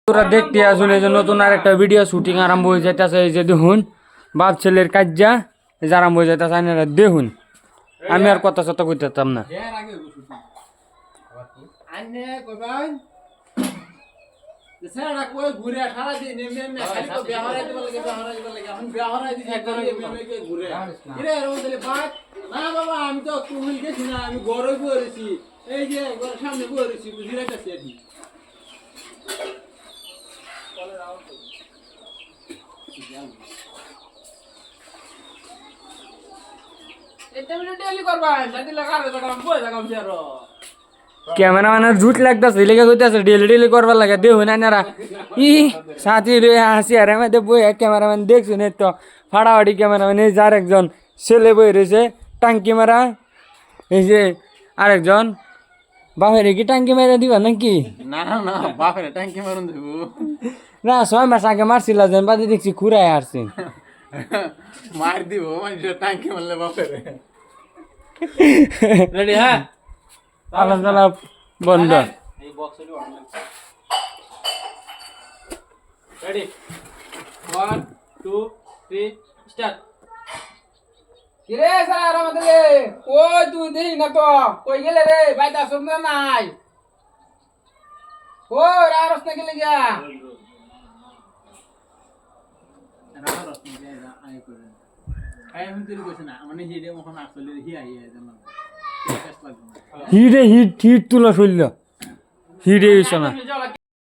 তোরা দেখতে আসুন এই যে নতুন আর একটা ভিডিও শুটিং আরম্ভ হয়ে যাইতেছে। এই যে দেখুন বাপ ছেলের কাজ্জা এই যে আরম্ভ হয়ে যাইতেছে। আপনারা দেখুন, আমি আর কথা সত্য করতেতাম না। আমি তো গেছি না, আমি গরম করেছি, এই যে সামনে করেছি বুঝি রাখছি আর কি। ক্যামেরাম্যানের ঝুট লাগতেছে, লেগে কইতাছে ডেলি ডেলি করবার লাগে। দেখুন আপনারা ই সাথী হাসি আর আমাদের বই ক্যামেরাম্যান দেখছুন এই তো ফাড়াফাড়ি ক্যামেরাম্যান। এই যে আরেকজন ছেলে বই রয়েছে টাঙ্কি মারা। এই যে আরেকজন বাপের কি টাঙ্কি মেরে দিবা নাকি? না না বাপের ট্যাঙ্কি মারুন দেব না 6 মাস আগে মারছিল যেন বাদে দেখছি খুঁড়াই আসছে। মার দিব মানুষের ট্যাঙ্কি মারলে বাপের। রেডি? হ্যাঁ, আলোচনা বন্ধ। Ready 1 2 3 start. কিরে স্যার আমাদের রে ওই তুই দেখি না তো কই গেলে রে বাইতা শুননা নাই ও রারস না গেলে গিয়া হিট তুলা শৈল হিট এই না।